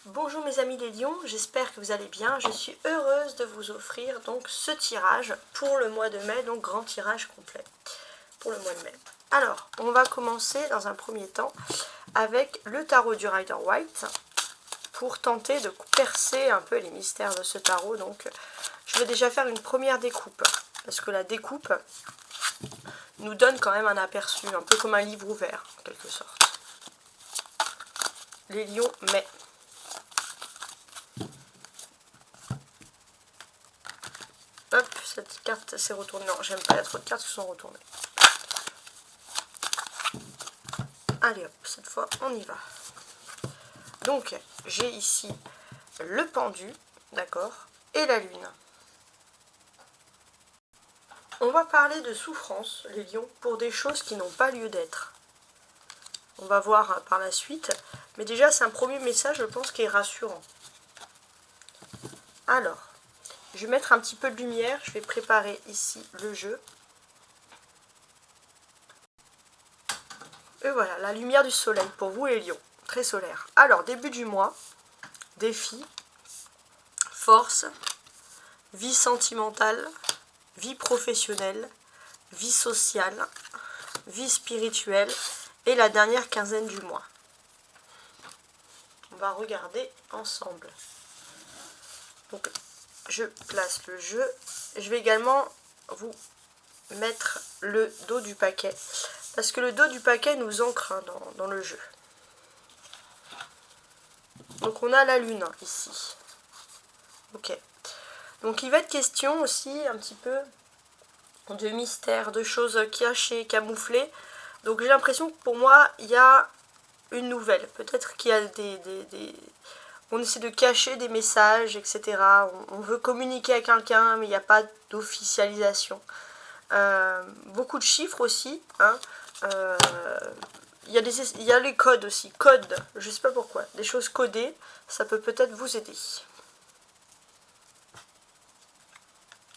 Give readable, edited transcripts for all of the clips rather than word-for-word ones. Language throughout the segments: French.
Bonjour mes amis les lions, j'espère que vous allez bien. Je suis heureuse de vous offrir donc ce tirage pour le mois de mai, donc grand tirage complet pour le mois de mai. Alors, on va commencer dans un premier temps avec le tarot du Rider Waite pour tenter de percer un peu les mystères de ce tarot. Donc, je vais déjà faire une première découpe parce que la découpe nous donne quand même un aperçu, un peu comme un livre ouvert en quelque sorte. Les lions mai. Hop, cette carte s'est retournée. Non, j'aime pas, il y a trop de cartes qui sont retournées. Allez hop, cette fois on y va. Donc, j'ai ici le pendu, d'accord, et la lune. On va parler de souffrance, les lions, pour des choses qui n'ont pas lieu d'être. On va voir par la suite, mais déjà c'est un premier message, je pense, qui est rassurant. Alors, je vais mettre un petit peu de lumière, je vais préparer ici le jeu. Et voilà, la lumière du soleil pour vous les lions, très solaire. Alors, début du mois, défi, force, vie sentimentale, vie professionnelle, vie sociale, vie spirituelle et la dernière quinzaine du mois. On va regarder ensemble. Donc, je place le jeu. Je vais également vous mettre le dos du paquet parce que le dos du paquet nous ancre dans le jeu. Donc, on a la lune ici. Ok. Donc, il va être question aussi un petit peu de mystère, de choses cachées, camouflées. Donc, j'ai l'impression que pour moi, il y a une nouvelle. Peut-être qu'il y a on essaie de cacher des messages, etc. On veut communiquer à quelqu'un, mais il n'y a pas d'officialisation. Beaucoup de chiffres aussi. Hein. Il y a les codes aussi. Codes, je ne sais pas pourquoi. Des choses codées, ça peut peut-être vous aider.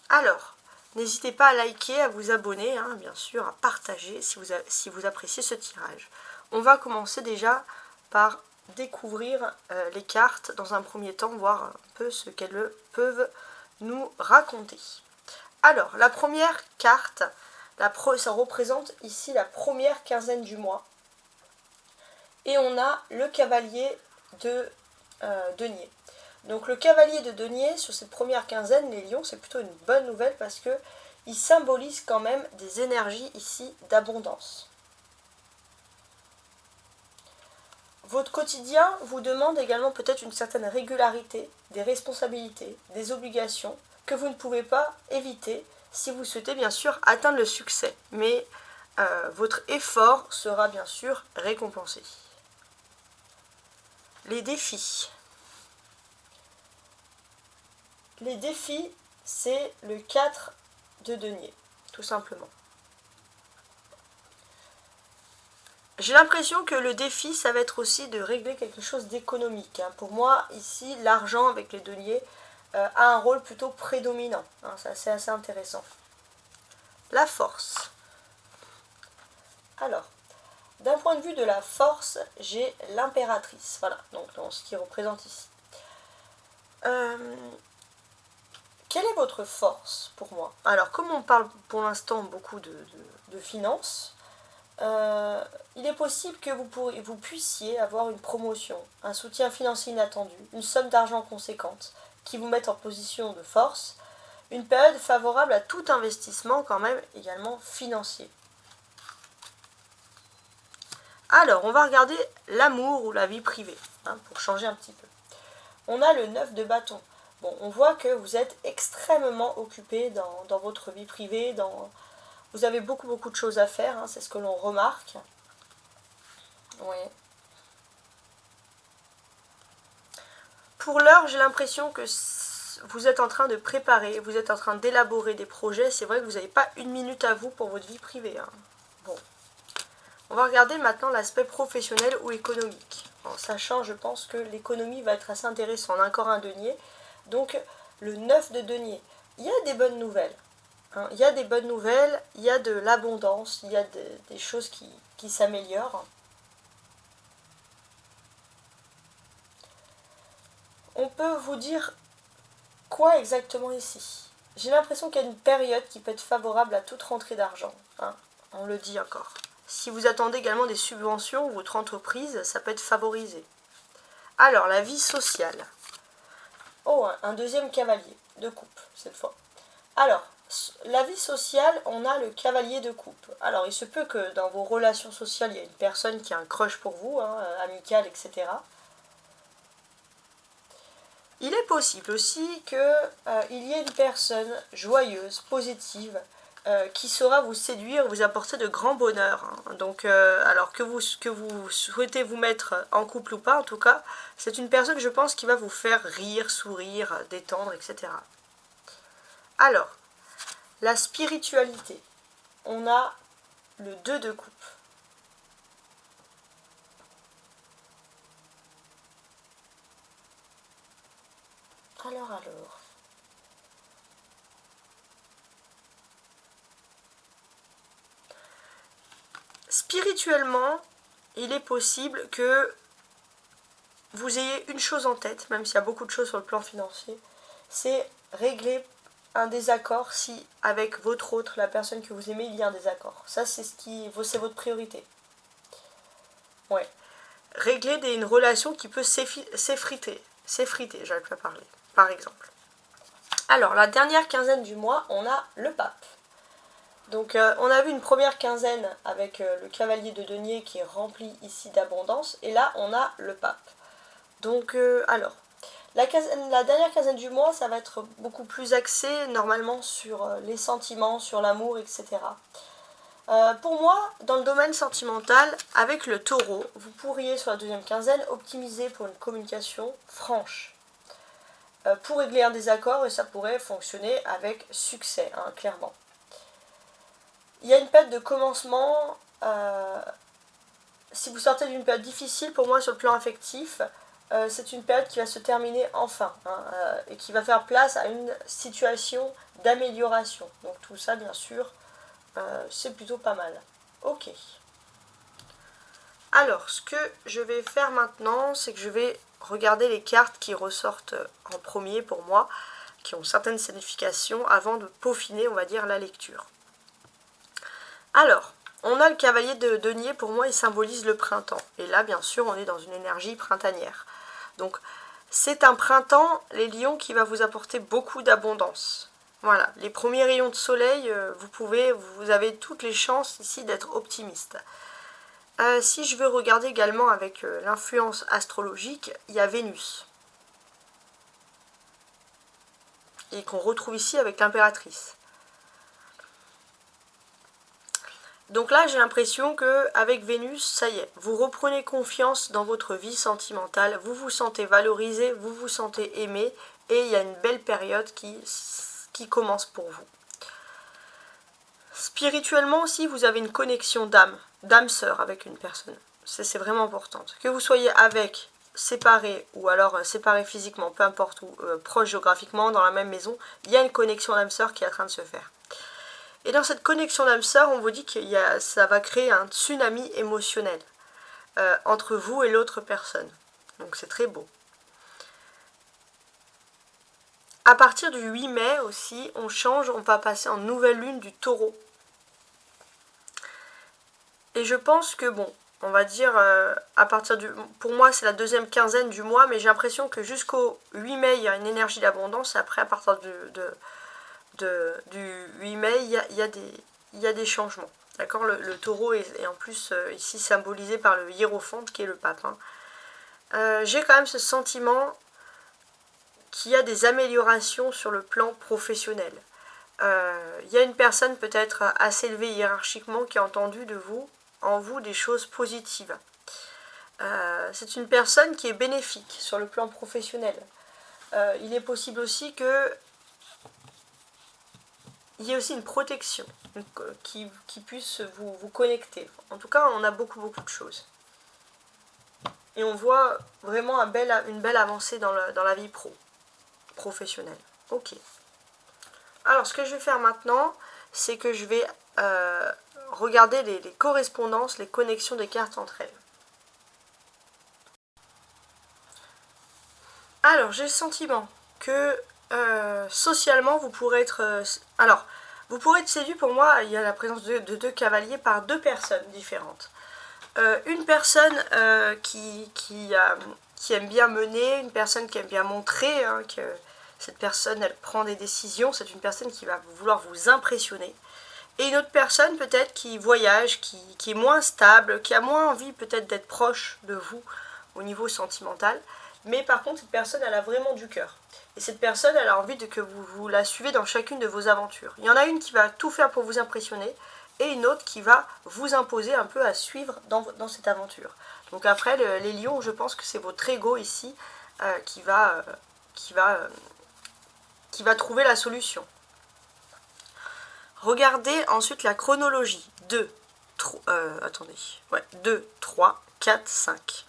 Alors, n'hésitez pas à liker, à vous abonner, hein, bien sûr, à partager si vous appréciez ce tirage. On va commencer déjà par découvrir les cartes dans un premier temps, voir un peu ce qu'elles peuvent nous raconter. Alors, la première carte, ça représente ici la première quinzaine du mois. Et on a le cavalier de denier. Donc le cavalier de denier, sur cette première quinzaine, les lions, c'est plutôt une bonne nouvelle parce que il symbolise quand même des énergies ici d'abondance. Votre quotidien vous demande également peut-être une certaine régularité, des responsabilités, des obligations que vous ne pouvez pas éviter si vous souhaitez bien sûr atteindre le succès. Mais votre effort sera bien sûr récompensé. Les défis. Les défis, c'est le 4 de denier, tout simplement. J'ai l'impression que le défi, ça va être aussi de régler quelque chose d'économique. Pour moi, ici, l'argent avec les deniers a un rôle plutôt prédominant. C'est assez intéressant. La force. Alors, d'un point de vue de la force, j'ai l'impératrice. Voilà, donc dans ce qui représente ici. Quelle est votre force pour moi? Alors, comme on parle pour l'instant beaucoup de finances, il est possible que vous puissiez avoir une promotion, un soutien financier inattendu, une somme d'argent conséquente qui vous mette en position de force, une période favorable à tout investissement quand même également financier. Alors, on va regarder l'amour ou la vie privée, pour changer un petit peu. On a le 9 de bâton. Bon, on voit que vous êtes extrêmement occupé dans votre vie privée, vous avez beaucoup de choses à faire, c'est ce que l'on remarque. Oui. Pour l'heure, j'ai l'impression que vous êtes en train de préparer, vous êtes en train d'élaborer des projets. C'est vrai que vous n'avez pas une minute à vous pour votre vie privée. Bon. On va regarder maintenant l'aspect professionnel ou économique. En sachant, je pense que l'économie va être assez intéressante. On a encore un denier. Donc, le 9 de denier. Il y a des bonnes nouvelles. Il y a des bonnes nouvelles, il y a de l'abondance, il y a des choses qui s'améliorent. On peut vous dire quoi exactement ici? J'ai l'impression qu'il y a une période qui peut être favorable à toute rentrée d'argent. Hein, on le dit encore. Si vous attendez également des subventions, votre entreprise, ça peut être favorisé. Alors, la vie sociale. Oh, un deuxième cavalier de coupe, cette fois. Alors, la vie sociale, on a le cavalier de coupe. Alors, il se peut que dans vos relations sociales, il y a une personne qui a un crush pour vous, hein, amical, etc. Il est possible aussi qu'il y ait une personne joyeuse, positive, qui saura vous séduire, vous apporter de grands bonheurs. Hein. Donc, alors que vous souhaitez vous mettre en couple ou pas, en tout cas, c'est une personne, je pense, qui va vous faire rire, sourire, détendre, etc. Alors, la spiritualité. On a le 2 de coupe. Alors. Spirituellement, il est possible que vous ayez une chose en tête, même s'il y a beaucoup de choses sur le plan financier, c'est régler un désaccord si avec votre autre, la personne que vous aimez, il y a un désaccord. Ça, c'est c'est votre priorité. Ouais. Régler une relation qui peut s'effriter, j'arrive pas à parler, par exemple. Alors, la dernière quinzaine du mois, on a le pape. Donc, on a vu une première quinzaine avec le cavalier de denier qui est rempli ici d'abondance, et là, on a le pape. Donc, alors, la dernière quinzaine du mois, ça va être beaucoup plus axé normalement sur les sentiments, sur l'amour, etc. Pour moi, dans le domaine sentimental, avec le taureau, vous pourriez sur la deuxième quinzaine optimiser pour une communication franche. Pour régler un désaccord, et ça pourrait fonctionner avec succès, hein, clairement. Il y a une période de commencement, si vous sortez d'une période difficile pour moi sur le plan affectif, c'est une période qui va se terminer enfin, hein, et qui va faire place à une situation d'amélioration. Donc tout ça, bien sûr, c'est plutôt pas mal. Ok. Alors, ce que je vais faire maintenant, c'est que je vais regarder les cartes qui ressortent en premier pour moi, qui ont certaines significations, avant de peaufiner, on va dire, la lecture. Alors, on a le cavalier de denier, pour moi, il symbolise le printemps. Et là, bien sûr, on est dans une énergie printanière. Donc, c'est un printemps, les lions, qui va vous apporter beaucoup d'abondance. Voilà, les premiers rayons de soleil, vous avez toutes les chances ici d'être optimiste. Si je veux regarder également avec l'influence astrologique, il y a Vénus. Et qu'on retrouve ici avec l'impératrice. Donc là, j'ai l'impression qu'avec Vénus, ça y est, vous reprenez confiance dans votre vie sentimentale, vous vous sentez valorisé, vous vous sentez aimé, et il y a une belle période qui commence pour vous. Spirituellement aussi, vous avez une connexion d'âme sœur avec une personne. C'est vraiment important. Que vous soyez avec, séparés, ou alors séparés physiquement, peu importe, ou proches géographiquement, dans la même maison, il y a une connexion d'âme sœur qui est en train de se faire. Et dans cette connexion d'âme sœur, on vous dit que ça va créer un tsunami émotionnel entre vous et l'autre personne. Donc c'est très beau. À partir du 8 mai aussi, on change, on va passer en nouvelle lune du taureau. Et je pense que bon, on va dire à partir pour moi c'est la deuxième quinzaine du mois, mais j'ai l'impression que jusqu'au 8 mai, il y a une énergie d'abondance, et après à partir du 8 mai, il y a des changements. D'accord, le taureau est en plus ici symbolisé par le hiérophante qui est le pape. Hein. J'ai quand même ce sentiment qu'il y a des améliorations sur le plan professionnel. Il y a une personne peut-être assez élevée hiérarchiquement qui a entendu en vous des choses positives. C'est une personne qui est bénéfique sur le plan professionnel. Il est possible aussi que il y ait aussi une protection qui puisse vous connecter. En tout cas, on a beaucoup de choses. Et on voit vraiment une belle avancée dans la vie professionnelle. Ok. Alors, ce que je vais faire maintenant, c'est que je vais regarder les correspondances, les connexions des cartes entre elles. Alors, j'ai le sentiment que socialement, vous pourrez être... alors, vous pourrez être séduit, pour moi, il y a la présence de deux cavaliers par deux personnes différentes. Une personne qui aime bien mener, une personne qui aime bien montrer, hein, que cette personne, elle prend des décisions, c'est une personne qui va vouloir vous impressionner. Et une autre personne peut-être qui voyage, qui est moins stable, qui a moins envie peut-être d'être proche de vous au niveau sentimental. Mais par contre, cette personne, elle a vraiment du cœur. Et cette personne, elle a envie que vous la suivez dans chacune de vos aventures. Il y en a une qui va tout faire pour vous impressionner, et une autre qui va vous imposer un peu à suivre dans cette aventure. Donc après, les lions, je pense que c'est votre ego ici qui va trouver la solution. Regardez ensuite la chronologie. 2, 3, 4, 5.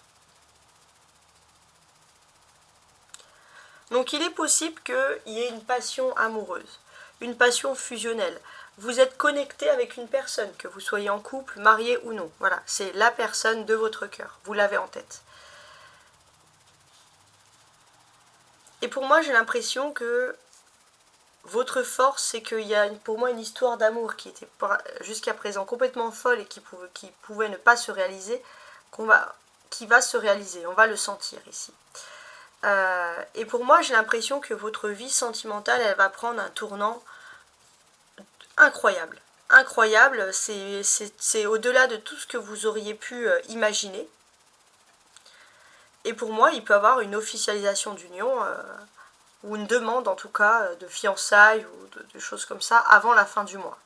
Donc il est possible qu'il y ait une passion amoureuse, une passion fusionnelle. Vous êtes connecté avec une personne, que vous soyez en couple, marié ou non. Voilà, c'est la personne de votre cœur. Vous l'avez en tête. Et pour moi, j'ai l'impression que votre force, c'est qu'il y a pour moi une histoire d'amour qui était jusqu'à présent complètement folle et qui pouvait ne pas se réaliser, qui va se réaliser. On va le sentir ici. Et pour moi, j'ai l'impression que votre vie sentimentale, elle va prendre un tournant incroyable. Incroyable, c'est au-delà de tout ce que vous auriez pu imaginer. Et pour moi, il peut y avoir une officialisation d'union, ou une demande en tout cas de fiançailles ou de choses comme ça avant la fin du mois.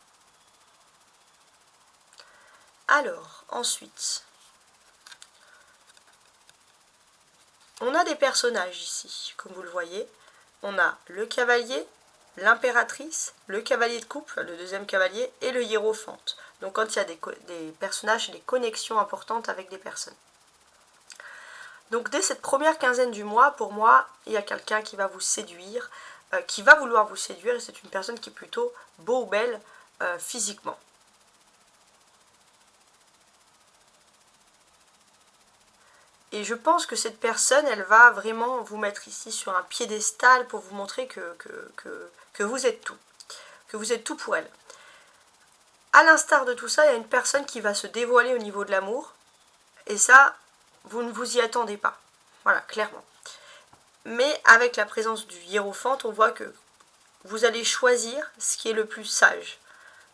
Alors, ensuite, on a des personnages ici, comme vous le voyez. On a le cavalier, l'impératrice, le cavalier de coupe, le deuxième cavalier, et le hiérophante. Donc quand il y a des personnages, des connexions importantes avec des personnes. Donc dès cette première quinzaine du mois, pour moi, il y a quelqu'un qui va vous séduire, qui va vouloir vous séduire, et c'est une personne qui est plutôt beau ou belle physiquement. Et je pense que cette personne, elle va vraiment vous mettre ici sur un piédestal pour vous montrer que vous êtes tout. Que vous êtes tout pour elle. À l'instar de tout ça, il y a une personne qui va se dévoiler au niveau de l'amour. Et ça, vous ne vous y attendez pas. Voilà, clairement. Mais avec la présence du hiérophante, on voit que vous allez choisir ce qui est le plus sage.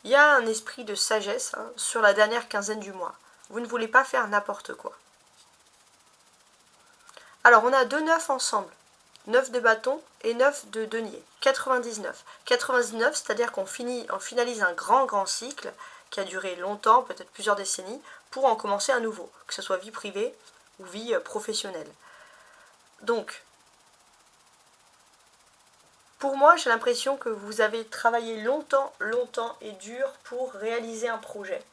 Il y a un esprit de sagesse sur la dernière quinzaine du mois. Vous ne voulez pas faire n'importe quoi. Alors, on a 2 9 ensemble. 9 de bâton et 9 de denier. 99. 99, c'est-à-dire qu'on finalise un grand cycle qui a duré longtemps, peut-être plusieurs décennies, pour en commencer un nouveau, que ce soit vie privée ou vie professionnelle. Donc, pour moi, j'ai l'impression que vous avez travaillé longtemps et dur pour réaliser un projet.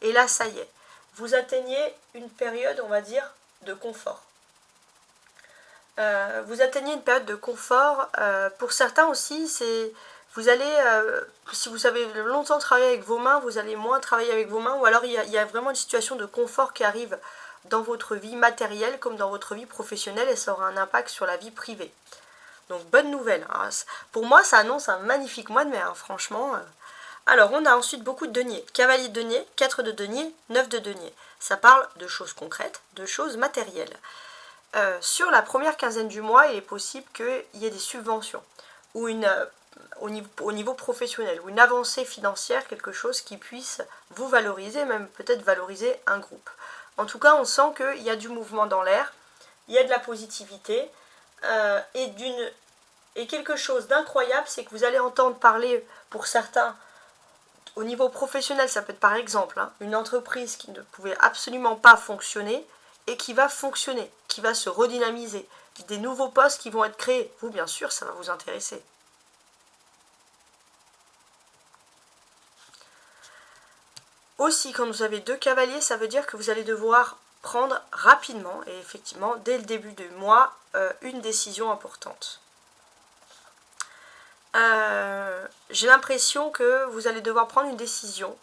Et là, ça y est, vous atteignez une période, on va dire, de confort. Vous atteignez une période de confort. Pour certains aussi, vous allez, si vous avez longtemps travaillé avec vos mains, vous allez moins travailler avec vos mains, ou alors il y a vraiment une situation de confort qui arrive dans votre vie matérielle comme dans votre vie professionnelle, et ça aura un impact sur la vie privée. Donc bonne nouvelle. Hein. Pour moi, ça annonce un magnifique mois de mai, hein, franchement. Alors, on a ensuite beaucoup de deniers. Cavalier de denier, 4 de denier, 9 de denier. Ça parle de choses concrètes, de choses matérielles. Sur la première quinzaine du mois, il est possible qu'il y ait des subventions ou au niveau professionnel, ou une avancée financière, quelque chose qui puisse vous valoriser, même peut-être valoriser un groupe. En tout cas, on sent qu'il y a du mouvement dans l'air, il y a de la positivité, et quelque chose d'incroyable, c'est que vous allez entendre parler, pour certains, au niveau professionnel, ça peut être par exemple une entreprise qui ne pouvait absolument pas fonctionner, et qui va fonctionner, qui va se redynamiser, des nouveaux postes qui vont être créés. Vous, bien sûr, ça va vous intéresser. Aussi, quand vous avez 2 cavaliers, ça veut dire que vous allez devoir prendre rapidement, et effectivement, dès le début du mois, une décision importante. J'ai l'impression que vous allez devoir prendre une décision,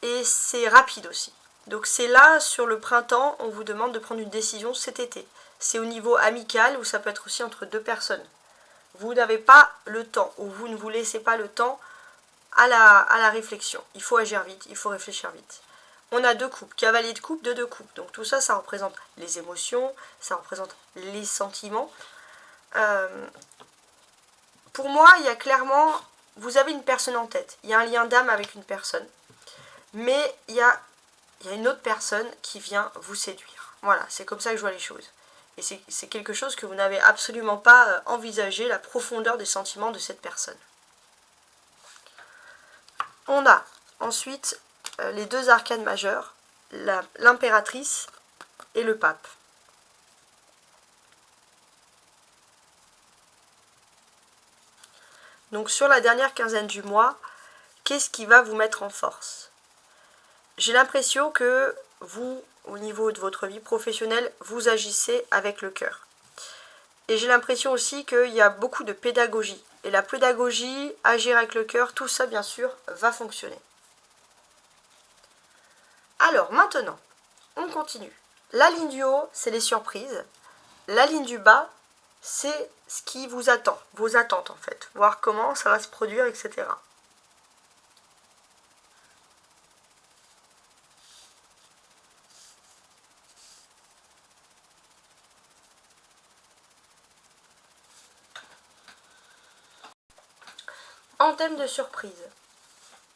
et c'est rapide aussi. Donc c'est là, sur le printemps, on vous demande de prendre une décision cet été. c'est au niveau amical ou ça peut être aussi entre deux personnes. Vous n'avez pas le temps ou vous ne vous laissez pas le temps à la réflexion. Il faut agir vite, il faut réfléchir vite. On a deux coupes, cavalier de coupe, deux coupes. Donc tout ça, ça représente les émotions, ça représente les sentiments. Pour moi, il y a clairement, vous avez une personne en tête. Il y a un lien d'âme avec une personne. Mais il y a une autre personne qui vient vous séduire. Voilà, c'est comme ça que je vois les choses. Et c'est quelque chose que vous n'avez absolument pas envisagé, la profondeur des sentiments de cette personne. On a ensuite les deux arcanes majeures, l'impératrice et le pape. Donc sur la dernière quinzaine du mois, qu'est-ce qui va vous mettre en force? J'ai l'impression que vous, au niveau de votre vie professionnelle, vous agissez avec le cœur. Et j'ai l'impression aussi qu'il y a beaucoup de pédagogie. Et la pédagogie, agir avec le cœur, tout ça bien sûr va fonctionner. Alors maintenant, on continue. La ligne du haut, c'est les surprises. La ligne du bas, c'est ce qui vous attend, vos attentes en fait. Voir comment ça va se produire, etc. En thème de surprise,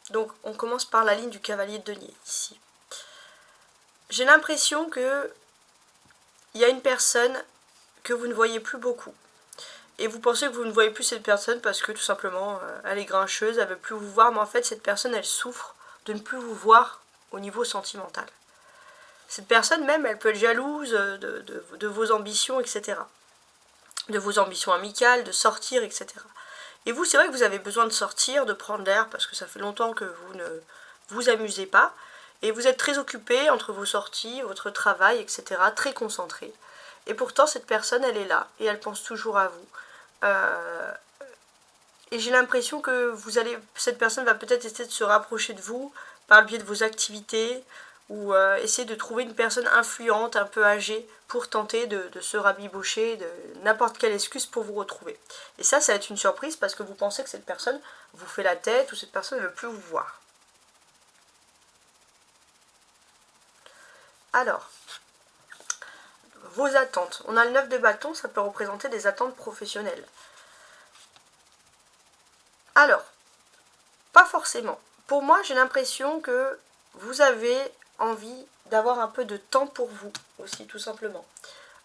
donc on commence par la ligne du cavalier de denier ici. J'ai l'impression que il y a une personne que vous ne voyez plus beaucoup. Et vous pensez que vous ne voyez plus cette personne parce que tout simplement elle est grincheuse, elle ne veut plus vous voir, mais en fait cette personne elle souffre de ne plus vous voir au niveau sentimental. Cette personne même elle peut être jalouse de vos ambitions, etc. De vos ambitions amicales, de sortir, etc. Et vous, c'est vrai que vous avez besoin de sortir, de prendre l'air, parce que ça fait longtemps que vous ne vous amusez pas. Et vous êtes très occupé entre vos sorties, votre travail, etc. Très concentré. Et pourtant, cette personne, elle est là. Et elle pense toujours à vous. Et j'ai l'impression que cette personne va peut-être essayer de se rapprocher de vous par le biais de vos activités, ou essayer de trouver une personne influente, un peu âgée, pour tenter de se rabibocher, de n'importe quelle excuse pour vous retrouver. Et ça va être une surprise parce que vous pensez que cette personne vous fait la tête ou cette personne ne veut plus vous voir. Alors, vos attentes. On a le 9 de bâton, ça peut représenter des attentes professionnelles. Alors, pas forcément. Pour moi, j'ai l'impression que vous avez envie d'avoir un peu de temps pour vous aussi, tout simplement.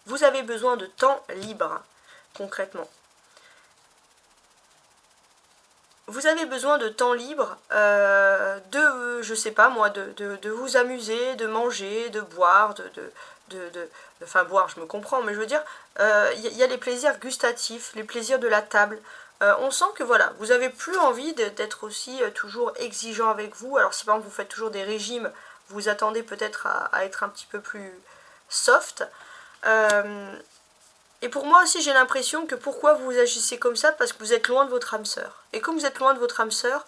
Vous avez besoin de temps libre, concrètement. Vous avez besoin de temps libre, je sais pas moi, de vous amuser, de manger, de boire, enfin boire je me comprends, mais je veux dire, y a les plaisirs gustatifs, les plaisirs de la table. On sent que voilà, vous avez plus envie d'être aussi toujours exigeant avec vous. Alors si par exemple vous faites toujours des régimes, vous attendez peut-être à être un petit peu plus soft. Et pour moi aussi j'ai l'impression que pourquoi vous agissez comme ça, parce que vous êtes loin de votre âme sœur. Et comme vous êtes loin de votre âme sœur,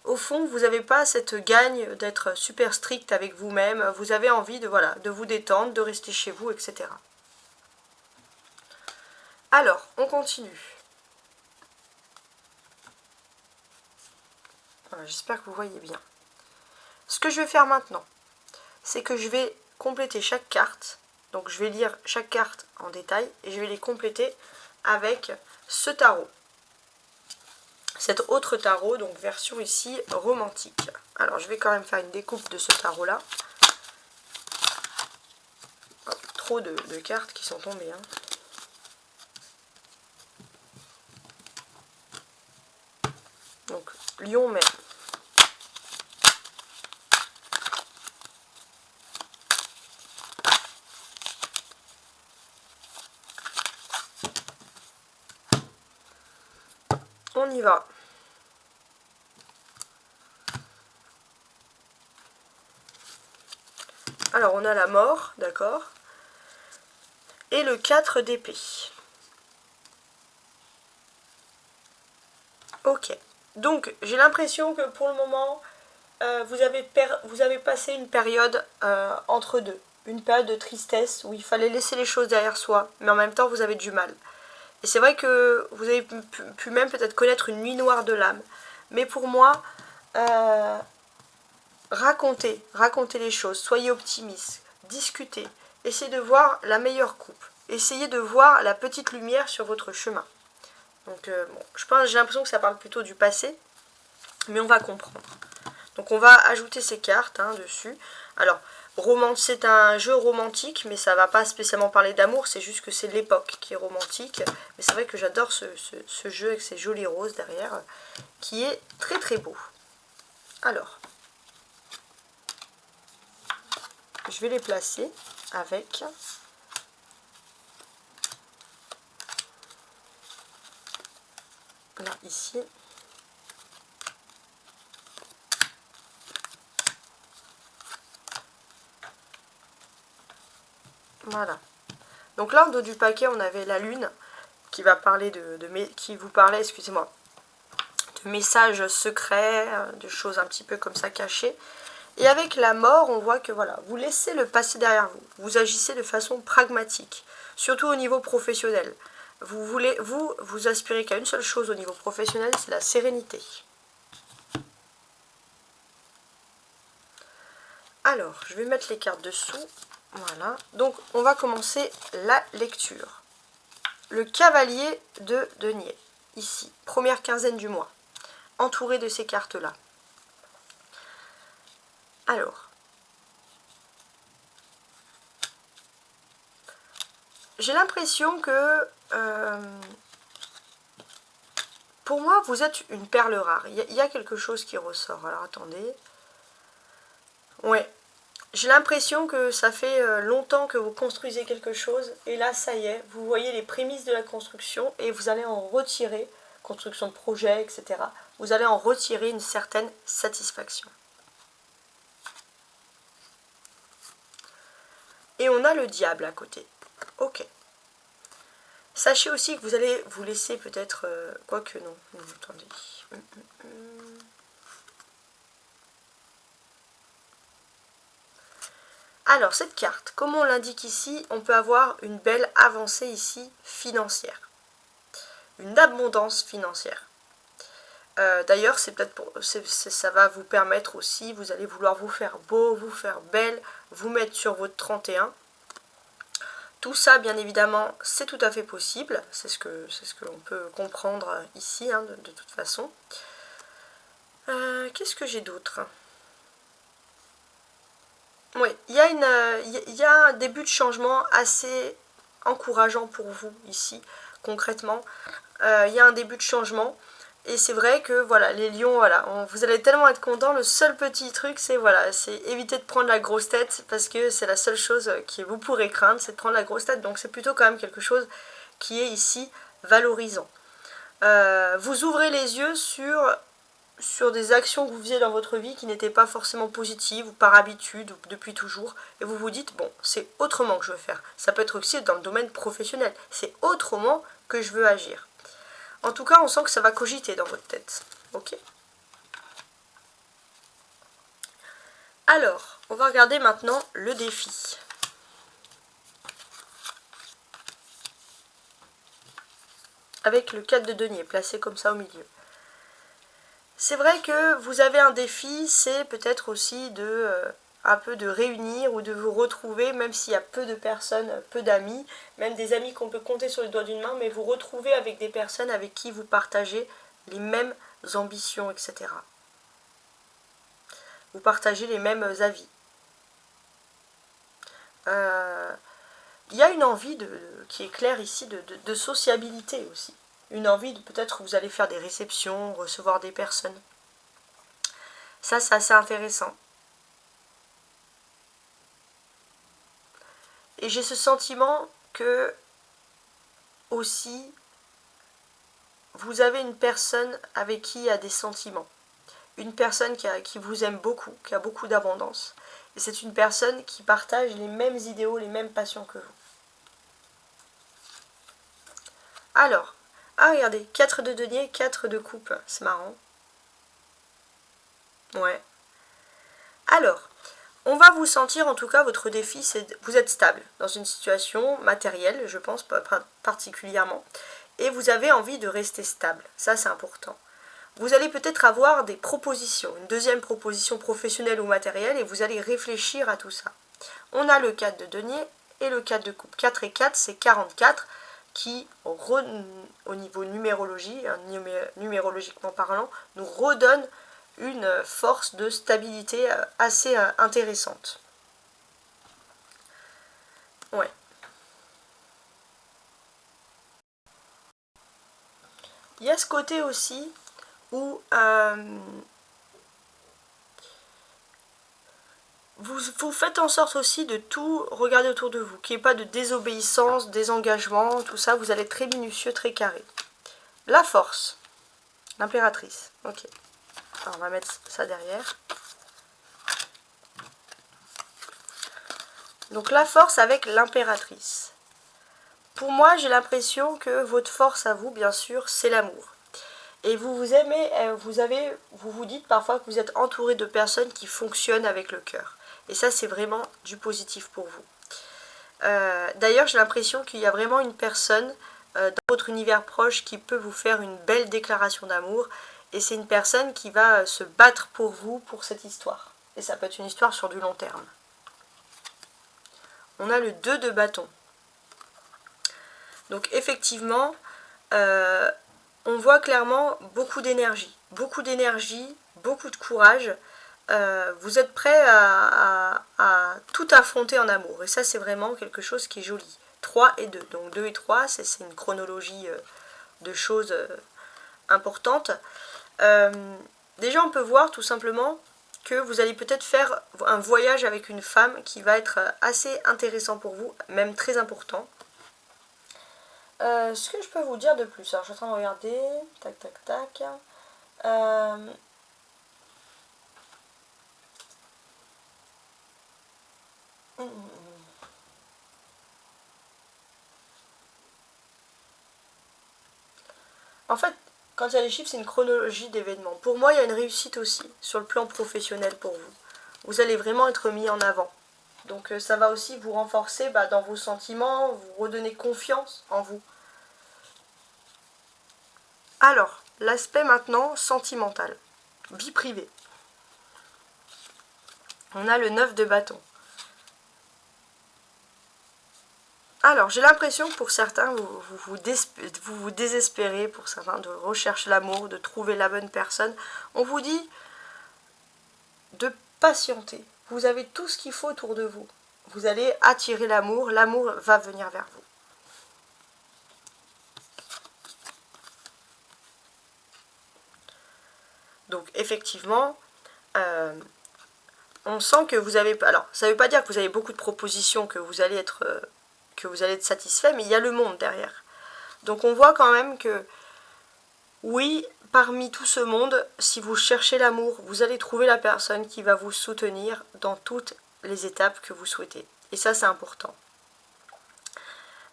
au fond vous n'avez pas cette gagne d'être super strict avec vous-même. Vous avez envie de vous détendre, de rester chez vous, etc. Alors, on continue. Voilà, j'espère que vous voyez bien. Ce que je vais faire maintenant, c'est que je vais compléter chaque carte. Donc je vais lire chaque carte en détail et je vais les compléter avec ce tarot. Cet autre tarot, donc version ici romantique. Alors je vais quand même faire une découpe de ce tarot là. Trop de cartes qui sont tombées. Hein. Donc lion mais on y va. Alors on a la mort, d'accord. Et le 4 d'épée. Ok. Donc j'ai l'impression que pour le moment, vous avez passé une période entre deux. une période de tristesse où il fallait laisser les choses derrière soi, mais en même temps vous avez du mal. Et c'est vrai que vous avez pu même peut-être connaître une nuit noire de l'âme. Mais pour moi, racontez les choses, soyez optimistes, discutez, essayez de voir la meilleure coupe, essayez de voir la petite lumière sur votre chemin. Donc bon, j'ai l'impression que ça parle plutôt du passé, mais on va comprendre. Donc on va ajouter ces cartes dessus. Alors, c'est un jeu romantique, mais ça va pas spécialement parler d'amour, c'est juste que c'est l'époque qui est romantique. Mais c'est vrai que j'adore ce jeu avec ces jolies roses derrière, qui est très très beau. Alors, je vais les placer avec... Là, ici. Voilà. Donc là, en dos du paquet, on avait la lune qui va parler qui vous parlait, excusez-moi, de messages secrets, de choses un petit peu comme ça cachées. Et avec la mort, on voit que voilà, vous laissez le passé derrière vous. Vous agissez de façon pragmatique, surtout au niveau professionnel. Vous aspirez qu'à une seule chose au niveau professionnel, c'est la sérénité. Alors, je vais mettre les cartes dessous. Voilà. Donc, on va commencer la lecture. Le cavalier de denier, ici, première quinzaine du mois, entouré de ces cartes-là. Alors, j'ai l'impression que, pour moi, vous êtes une perle rare. Il y a quelque chose qui ressort. Alors, attendez. Ouais. J'ai l'impression que ça fait longtemps que vous construisez quelque chose. Et là, ça y est, vous voyez les prémices de la construction et vous allez en retirer, construction de projet, etc. Vous allez en retirer une certaine satisfaction. Et on a le diable à côté. Ok. Sachez aussi que vous allez vous laisser peut-être... quoique non. Attendez. Alors, cette carte, comme on l'indique ici, on peut avoir une belle avancée ici financière. Une abondance financière. D'ailleurs, c'est peut-être ça va vous permettre aussi, vous allez vouloir vous faire beau, vous faire belle, vous mettre sur votre 31. Tout ça, bien évidemment, c'est tout à fait possible. C'est ce que l'on peut comprendre ici, de toute façon. Qu'est-ce que j'ai d'autre ? Oui, il y a un début de changement assez encourageant pour vous ici, concrètement. Il y a un début de changement. Et c'est vrai que voilà, les lions, voilà, vous allez tellement être contents. Le seul petit truc, c'est voilà, c'est éviter de prendre la grosse tête parce que c'est la seule chose que vous pourrez craindre, c'est de prendre la grosse tête. Donc c'est plutôt quand même quelque chose qui est ici valorisant. Vous ouvrez les yeux sur des actions que vous faisiez dans votre vie qui n'étaient pas forcément positives ou par habitude ou depuis toujours. Et vous vous dites, bon, c'est autrement que je veux faire. Ça peut être aussi dans le domaine professionnel. C'est autrement que je veux agir. En tout cas, on sent que ça va cogiter dans votre tête. Ok ? Alors, on va regarder maintenant le défi. Avec le 4 de denier, placé comme ça au milieu. C'est vrai que vous avez un défi, c'est peut-être aussi un peu de réunir ou de vous retrouver, même s'il y a peu de personnes, peu d'amis, même des amis qu'on peut compter sur les doigts d'une main, mais vous retrouver avec des personnes avec qui vous partagez les mêmes ambitions, etc. Vous partagez les mêmes avis. Il y a une envie qui est claire ici de sociabilité aussi. Une envie de peut-être vous allez faire des réceptions, recevoir des personnes. Ça, c'est assez intéressant. Et j'ai ce sentiment que aussi vous avez une personne avec qui il y a des sentiments. Une personne qui vous aime beaucoup, qui a beaucoup d'abondance. Et c'est une personne qui partage les mêmes idéaux, les mêmes passions que vous. Alors, regardez, 4 de denier, 4 de coupe, c'est marrant. Ouais. Alors, On va vous sentir, en tout cas, votre défi, c'est vous êtes stable dans une situation matérielle, je pense, particulièrement, et vous avez envie de rester stable. Ça, c'est important. Vous allez peut-être avoir des propositions, une deuxième proposition professionnelle ou matérielle, et vous allez réfléchir à tout ça. On a le 4 de denier et le 4 de coupe. 4 et 4, c'est 44, qui, au niveau numérologie, numérologiquement parlant, nous redonne une force de stabilité assez intéressante. Ouais. Il y a ce côté aussi où vous faites en sorte aussi de tout regarder autour de vous, qu'il n'y ait pas de désobéissance, désengagement, tout ça, vous allez être très minutieux, très carré. La force, l'impératrice, ok. Alors on va mettre ça derrière. Donc la force avec l'impératrice. Pour moi, j'ai l'impression que votre force à vous, bien sûr, c'est l'amour. Et vous vous aimez, vous vous dites parfois que vous êtes entouré de personnes qui fonctionnent avec le cœur. Et ça, c'est vraiment du positif pour vous. D'ailleurs, j'ai l'impression qu'il y a vraiment une personne dans votre univers proche qui peut vous faire une belle déclaration d'amour. Et c'est une personne qui va se battre pour vous, pour cette histoire. Et ça peut être une histoire sur du long terme. On a le 2 de bâton. Donc effectivement, on voit clairement beaucoup d'énergie, beaucoup de courage. Vous êtes prêt à tout affronter en amour. Et ça, c'est vraiment quelque chose qui est joli. 3 et 2. Donc 2 et 3, c'est une chronologie de choses importantes. Déjà, on peut voir tout simplement que vous allez peut-être faire un voyage avec une femme qui va être assez intéressant pour vous, même très important. Ce que je peux vous dire de plus, alors je suis en train de regarder, tac tac tac. En fait, quand il y a les chiffres, c'est une chronologie d'événements. Pour moi, il y a une réussite aussi sur le plan professionnel pour vous. Vous allez vraiment être mis en avant. Donc ça va aussi vous renforcer dans vos sentiments, vous redonner confiance en vous. Alors, l'aspect maintenant sentimental, vie privée. On a le 9 de bâton. Alors, j'ai l'impression que pour certains, vous désespérez, pour certains, de rechercher l'amour, de trouver la bonne personne. On vous dit de patienter. Vous avez tout ce qu'il faut autour de vous. Vous allez attirer l'amour va venir vers vous. Donc, effectivement, on sent que vous avez... Alors, ça ne veut pas dire que vous avez beaucoup de propositions, que vous allez être satisfait, mais il y a le monde derrière. Donc, on voit quand même que, oui, parmi tout ce monde, si vous cherchez l'amour, vous allez trouver la personne qui va vous soutenir dans toutes les étapes que vous souhaitez. Et ça, c'est important.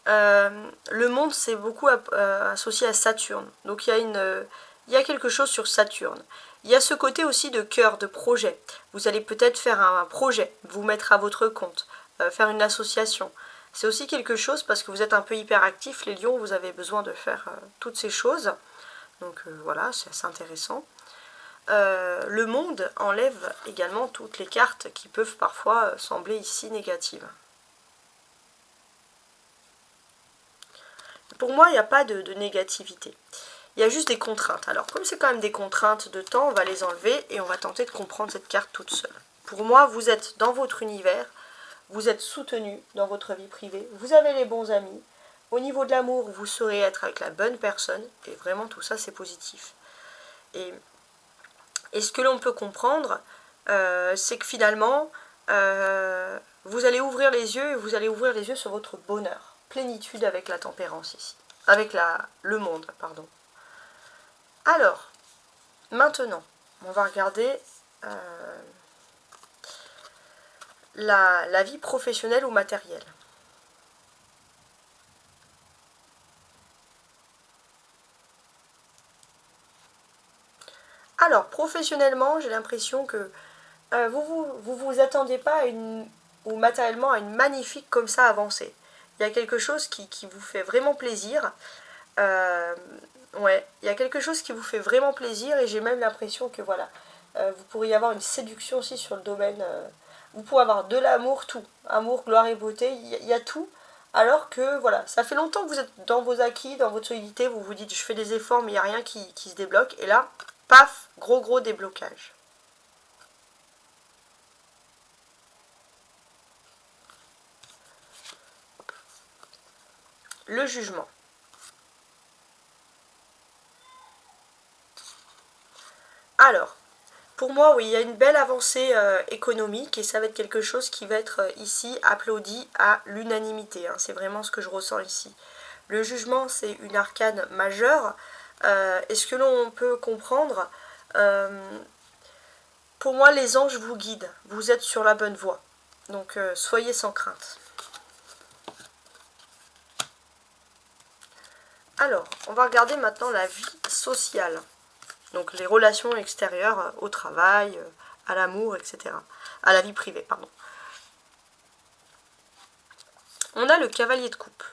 Le monde, c'est beaucoup associé à Saturne. Donc, il y a quelque chose sur Saturne. Il y a ce côté aussi de cœur, de projet. Vous allez peut-être faire un projet, vous mettre à votre compte, faire une association. C'est aussi quelque chose parce que vous êtes un peu hyperactif, les lions, vous avez besoin de faire toutes ces choses. Donc voilà, c'est assez intéressant. Le monde enlève également toutes les cartes qui peuvent parfois sembler ici négatives. Pour moi, il n'y a pas de négativité. Il y a juste des contraintes. Alors, comme c'est quand même des contraintes de temps, on va les enlever et on va tenter de comprendre cette carte toute seule. Pour moi, vous êtes dans votre univers, vous êtes soutenu dans votre vie privée, vous avez les bons amis. Au niveau de l'amour, vous saurez être avec la bonne personne. Et vraiment, tout ça, c'est positif. Et ce que l'on peut comprendre, c'est que finalement, vous allez ouvrir les yeux et vous allez ouvrir les yeux sur votre bonheur. Plénitude avec la tempérance ici. Avec le monde, pardon. Alors, maintenant, on va regarder la vie professionnelle ou matérielle. Alors, professionnellement, j'ai l'impression que vous attendiez pas ou matériellement à une magnifique comme ça avancée. Il y a quelque chose qui vous fait vraiment plaisir. Ouais, il y a quelque chose qui vous fait vraiment plaisir et j'ai même l'impression que voilà, vous pourriez avoir une séduction aussi sur le domaine. Vous pourrez avoir de l'amour, tout. Amour, gloire et beauté, il y a tout. Alors que voilà, ça fait longtemps que vous êtes dans vos acquis, dans votre solidité, vous vous dites je fais des efforts mais il n'y a rien qui se débloque. Et là, paf, gros déblocage. Le jugement. Alors, pour moi, oui, il y a une belle avancée économique et ça va être quelque chose qui va être ici applaudi à l'unanimité. Hein. C'est vraiment ce que je ressens ici. Le jugement, c'est une arcane majeure. Et ce que l'on peut comprendre, pour moi, les anges vous guident. Vous êtes sur la bonne voie. Donc, soyez sans crainte. Alors, on va regarder maintenant la vie sociale. Donc les relations extérieures au travail, à l'amour, etc. À la vie privée, pardon. On a le cavalier de coupe.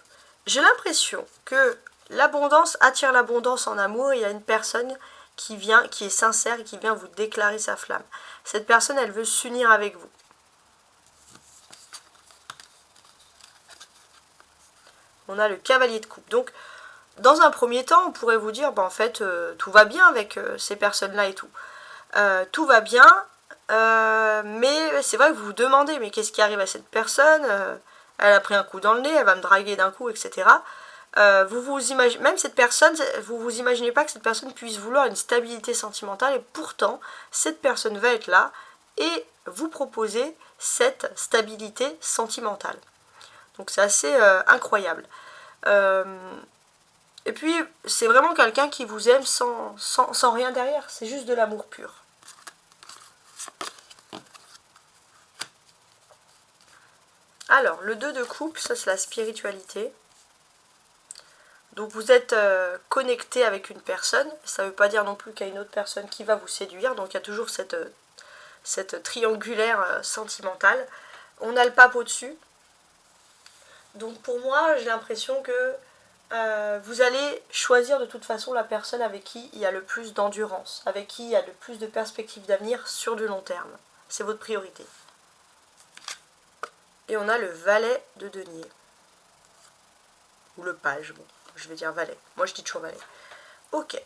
J'ai l'impression que l'abondance attire l'abondance en amour et il y a une personne qui vient, qui est sincère et qui vient vous déclarer sa flamme. Cette personne, elle veut s'unir avec vous. On a le cavalier de coupe. Donc, dans un premier temps, on pourrait vous dire, en fait, tout va bien avec ces personnes-là et tout. Tout va bien, mais c'est vrai que vous vous demandez, mais qu'est-ce qui arrive à cette personne elle a pris un coup dans le nez, elle va me draguer d'un coup, etc. Même cette personne, vous vous imaginez pas que cette personne puisse vouloir une stabilité sentimentale, et pourtant, cette personne va être là et vous proposer cette stabilité sentimentale. Donc c'est assez incroyable. Et puis, c'est vraiment quelqu'un qui vous aime sans rien derrière. C'est juste de l'amour pur. Alors, le 2 de coupe, ça c'est la spiritualité. Donc vous êtes connecté avec une personne. Ça ne veut pas dire non plus qu'il y a une autre personne qui va vous séduire. Donc il y a toujours cette triangulaire sentimentale. On a le pape au-dessus. Donc pour moi, j'ai l'impression que vous allez choisir de toute façon la personne avec qui il y a le plus d'endurance, avec qui il y a le plus de perspectives d'avenir sur du long terme. C'est votre priorité. Et on a le valet de denier. Ou le page, bon, je vais dire valet. Moi je dis toujours valet. Ok.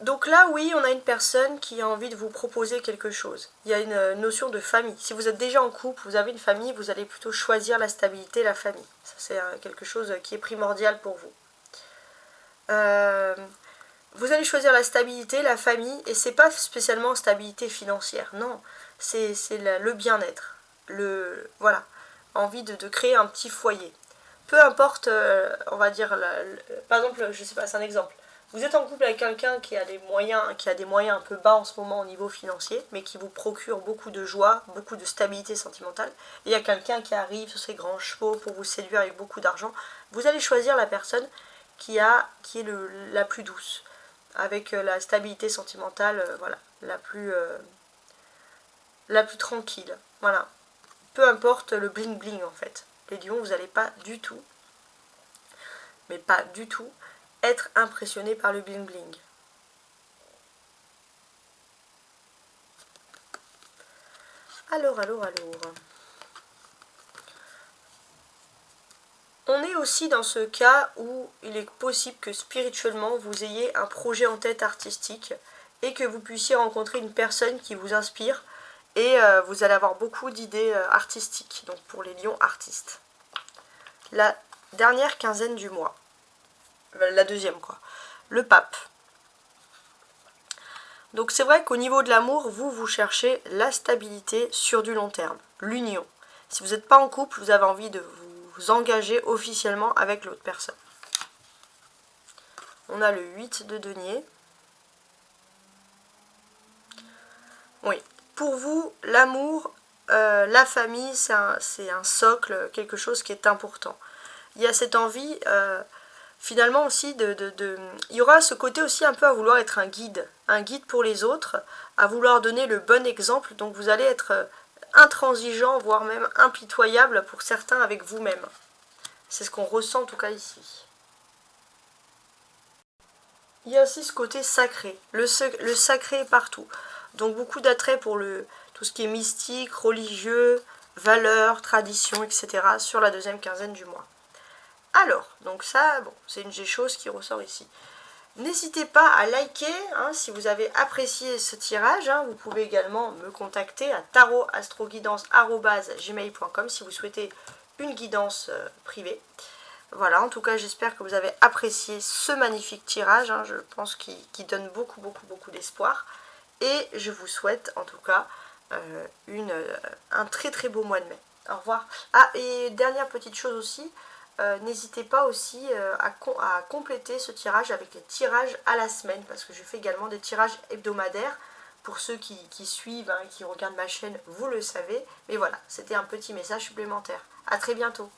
Donc là, oui, on a une personne qui a envie de vous proposer quelque chose. Il y a une notion de famille. Si vous êtes déjà en couple, vous avez une famille, vous allez plutôt choisir la stabilité, la famille. Ça, c'est quelque chose qui est primordial pour vous. Vous allez choisir la stabilité, la famille, et c'est pas spécialement stabilité financière, non. C'est le bien-être. Voilà, envie de créer un petit foyer. Peu importe, on va dire, par exemple, je sais pas, c'est un exemple. Vous êtes en couple avec quelqu'un qui a des moyens un peu bas en ce moment au niveau financier, mais qui vous procure beaucoup de joie, beaucoup de stabilité sentimentale. Et il y a quelqu'un qui arrive sur ses grands chevaux pour vous séduire avec beaucoup d'argent. Vous allez choisir la personne qui est la plus douce, avec la stabilité sentimentale, voilà, la plus tranquille. Voilà. Peu importe le bling bling en fait. Les lions, vous n'allez pas du tout, mais pas du tout, être impressionné par le bling bling. Alors. On est aussi dans ce cas où il est possible que spirituellement vous ayez un projet en tête artistique et que vous puissiez rencontrer une personne qui vous inspire et vous allez avoir beaucoup d'idées artistiques, donc pour les lions artistes. La dernière quinzaine du mois, la deuxième quoi, le pape. Donc c'est vrai qu'au niveau de l'amour, vous cherchez la stabilité sur du long terme, l'union. Si vous n'êtes pas en couple, vous avez envie de vous engager officiellement avec l'autre personne. On a le 8 de denier. Oui, pour vous, l'amour, la famille, c'est un socle, quelque chose qui est important. Il y a cette envie finalement aussi, il y aura ce côté aussi un peu à vouloir être un guide pour les autres, à vouloir donner le bon exemple, donc vous allez être intransigeant, voire même impitoyable pour certains avec vous-même. C'est ce qu'on ressent en tout cas ici. Il y a aussi ce côté sacré, le sacré est partout. Donc beaucoup d'attrait pour tout ce qui est mystique, religieux, valeurs, traditions, etc. sur la deuxième quinzaine du mois. Alors, donc ça, bon, c'est une des choses qui ressort ici. N'hésitez pas à liker hein, si vous avez apprécié ce tirage. Hein, vous pouvez également me contacter à tarotastroguidance@gmail.com si vous souhaitez une guidance privée. Voilà, en tout cas, j'espère que vous avez apprécié ce magnifique tirage. Hein, je pense qu'il donne beaucoup d'espoir. Et je vous souhaite en tout cas un très beau mois de mai. Au revoir. Ah, et dernière petite chose aussi, n'hésitez pas aussi à compléter ce tirage avec les tirages à la semaine, parce que je fais également des tirages hebdomadaires. Pour ceux qui suivent et qui regardent ma chaîne, vous le savez. Mais voilà, c'était un petit message supplémentaire. A très bientôt.